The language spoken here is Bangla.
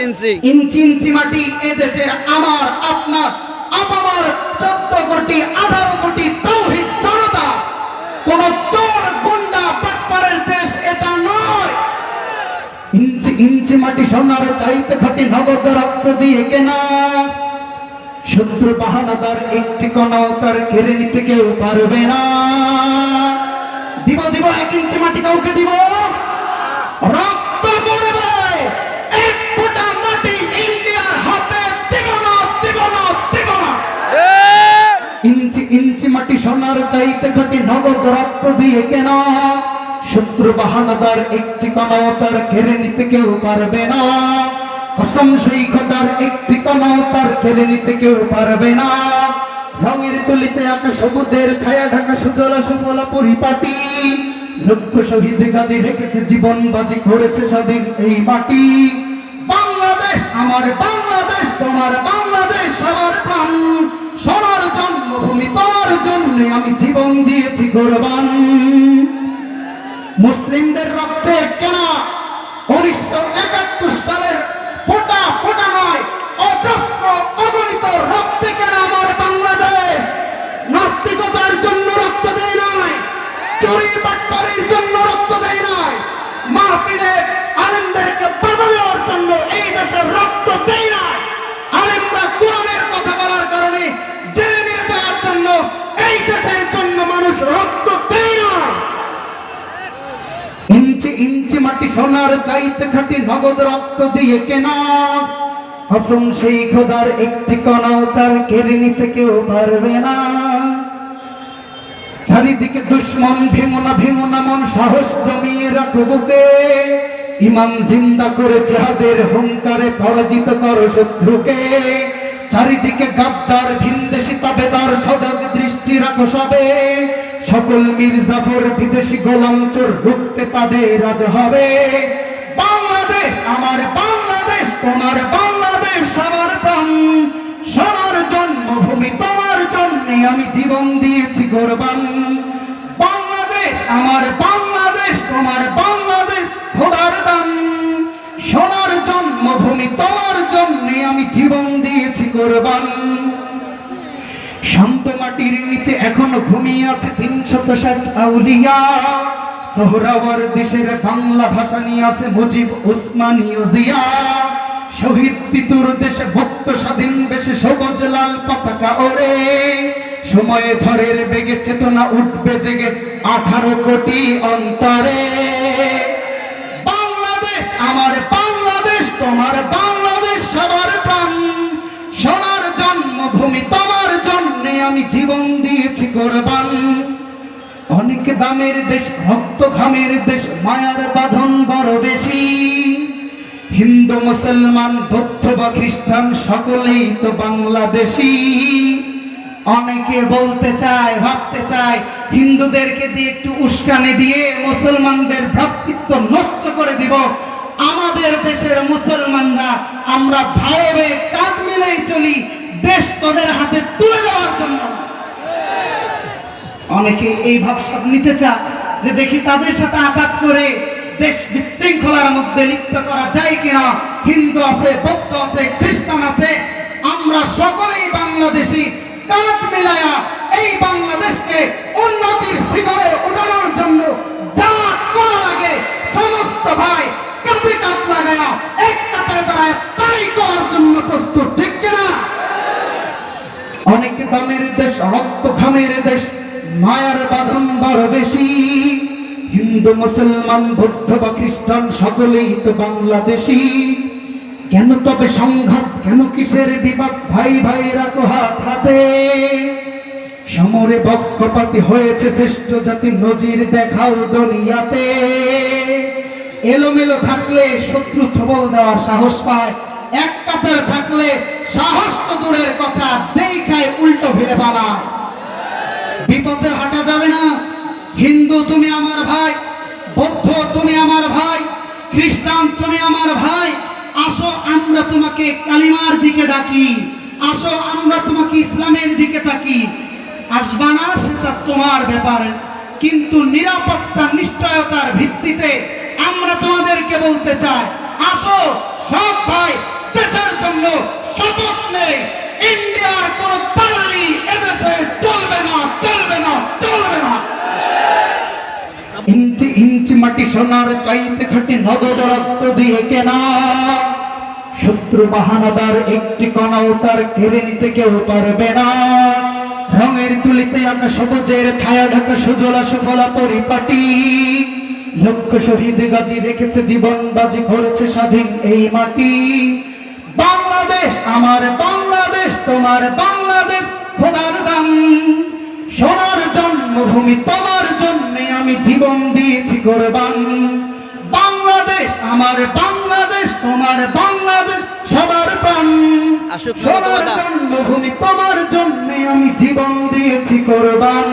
ইঞ্চি ইঞ্চি ইঞ্চি মাটি এদেশের আমার আপনার আপামার 14 কোটি 18 কোটি তাওহীদ জনতা। কোন চোর গুন্ডা বাটপারের দেশ এটা নয়। ইঞ্চি ইঞ্চি মাটি সোনার চাইতে খাঁটি নগদ রক্ত দিয়ে কেনা। শত্রু বাহানাদার একটি কণাও তার কেড়ে নিতে কেউ পারবে না। দিব দিব 1 ইঞ্চি মাটি কাউকে দিব, রক্ত পড়বে 1 ফোঁটা মাটি ইন্ডিয়ার হাতে দিব না, দিব না, দিব না। ইঞ্চি ইঞ্চি মাটি সোনার চাইতে খাঁটি নগদ রক্ত দিয়ে কেনা। শত্রু বাহানাদার একটি কণাও তার কেড়ে নিতে কেউ পারবে না। কসম সেই খোদার একটি কণাও তার কেড়ে নিতে কেউ পারবে না। রঙের তুলিতে আঁকা সবুজের ছায়া ঢাকা সুজলা সুফলা পরিপাটি। লক্ষ শহীদ গাজী রেখেছে জীবন বাজি করেছে স্বাধীন এই মাটি। বাংলাদেশ আমার বাংলাদেশ, তোমার বাংলাদেশ সবার প্রাণ। সোনার জন্মভূমি তোমার জন্য আমি জীবন দিয়েছি কোরবান। মুসলিমদের রক্তের কেনা 1971 সালের ফোঁটা ফোঁটা নয়, অজস্র অগণিত রক্তে কেনা আমার বাংলাদেশ। নাস্তিকতার জন্য রক্ত দেয় নাই, চুরি বাটপারির জন্য রক্ত দেয় নাই, মাহফিলে আলেমদেরকে বাধা দেওয়ার জন্য এই দেশের রক্ত দেয় নাই। আলেমরা কোরআনের কথা বলার কারণে জেলে নিয়ে যাওয়ার জন্য এই দেশের জন্য মানুষ রক্ত দেয় না। ইঞ্চি ইঞ্চি মাটি সোনার চাইতে খাঁটি নগদ রক্ত দিয়ে কেনা। কসম সেই খোদার একটি কণাও তার কেড়ে নিতে কেউ পারবে না। চারিদিকে দুশ্মন, ভেঙো না মন, সাহস জমিয়ে রাখো বুকে। ইমান জিন্দা করে জিহাদের হুঙ্কারে পরাজিত করো শত্রুকে। চারিদিকে গাদ্দার ভিনদেশি তাবেদার, সজাগ দৃষ্টি রাখো সবে। সকল মির্জাফর বিদেশি গোলাম চোর রুখতে তাদের আজ হবে। বাংলাদেশ আমার বাংলাদেশ, তোমার বাংলাদেশ সবার প্রাণ। সোনার জন্মভূমি তোমার জন্য আমি জীবন দিয়েছি কোরবান। বাংলাদেশ আমার বাংলাদেশ, তোমার বাংলাদেশ খোদার দান। সোনার জন্মভূমি তোমার জন্য আমি জীবন দিয়েছি কোরবান। শান্ত মাটির নিচে এখনো ঘুমিয়ে আছে 360 আউলিয়া। সোহরাওয়ার দেশের বাংলা ভাষা নিয়ে আছে মুজিব, উসমানী ও জিয়া। শহীদ তিতুর দেশে ভক্ত স্বাধীন বেশে সবুজ লাল পতাকা ওরে। সময়ে ঝড়ের বেগে চেতনা উঠবে জেগে 18 কোটি অন্তরে। বাংলাদেশ আমার বাংলাদেশ, তোমার বাংলাদেশ সবার প্রাণ। সোনার জন্মভূমি তোমার জন্য আমি জীবন দিয়েছি কোরবান। অনেক দামের দেশ, রক্ত ঘামের দেশ, মায়ার বাঁধন বড় বেশি। হিন্দু মুসলমান বৌদ্ধ বা খ্রিস্টান সকলেই তো বাংলাদেশি। অনেকে বলতে চায়, ভাবতে চায় হিন্দুদেরকে দিয়ে একটু উস্কানি দিয়ে মুসলমানদের ভ্রাতৃত্ব নষ্ট করে দিব। আমাদের দেশের মুসলমানরা আমরা ভাই ভাই কাঁধ মিলেই চলি, দেশ তোদের হাতে তুলে দেওয়ার জন্য। অনেকে এই ভাবসাব নিতে চায় যে দেখি তাদের সাথে আঘাত করে দেশ বিশৃঙ্খলার মধ্যে লিপ্ত করা যায় কিনা। হিন্দু আছে, বৌদ্ধ আছে, খ্রিস্টান আছে, আমরা সকলেই বাংলাদেশি। কাঁধ মিলায়া এই বাংলাদেশকে উন্নতির শিখরে উঠানোর জন্য যা করা লাগে সমস্ত ভাই কাঁধে কাঁধ লাগায়া এক কাতারে দাঁড়ায় তাই করার জন্য প্রস্তুত, ঠিক কিনা? অনেক দামের দেশ, রক্ত ঘামের দেশ, মায়ার বাঁধন বড় বেশি। হিন্দু মুসলমান বৌদ্ধ বা খ্রিস্টান সকলেই তো বাংলাদেশি। কেন তবে সংঘাত, কেন কিসের বিবাদ? ভাই ভাই রাখো হাত হাতে। সমরে পক্ষপাতী হয়েছে শ্রেষ্ঠ জাতি, নজির দেখাও দুনিয়াতে। এলোমেলো থাকলে শত্রু ছবল দেওয়ার সাহস পায়, এক কাতারে থাকলে সাহস তো দূরের কথা, দেখায় উল্টো ভিড়ে পালায়। বিপদে হাঁটা যাবে না। হিন্দু তুমি আমার ভাই, বৌদ্ধ তুমি আমার ভাই, খ্রিস্টান তুমি আমার ভাই। আসো আমরা তোমাকে কালিমার দিকে ডাকি, আসো আমরা তোমাকে ইসলামের দিকে ডাকি। আসবা না সেটা তোমার ব্যাপার, কিন্তু নিরাপত্তা নিশ্চয়তার ভিত্তিতে আমরা তোমাদেরকে বলতে চাই, আসো সব ভাই দেশের জন্য শপথ নেই, ইন্ডিয়ার কোন দালালি এদেশে চলবে না, চলবে না, চলবে না। ইঞ্চি ইঞ্চি মাটি সোনার চাইতে খাঁটি নগদ রক্ত দিয়ে কেনা, শত্রু বাহানাদার একটি কণাও তার কেড়ে নিতে কেউ পারবে না। রঙের তুলিতে আঁকা সবুজের ছায়া ঢাকা সুজলা সুফলা পরিপাটি, লক্ষ শহীদ গাজী রেখেছে জীবন বাজি করেছে স্বাধীন এই মাটি। বাংলাদেশ আমার বাংলাদেশ, তোমার বাংলাদেশ খোদার দান, সোনার জন্মভূমি তোমার জন্যে আমি জীবন দিয়েছি কোরবান। বাংলাদেশ আমার বাংলাদেশ, তোমার বাংলাদেশ সবার প্রাণ, সোনার জন্মভূমি তোমার জন্যে আমি জীবন দিয়েছি কোরবান।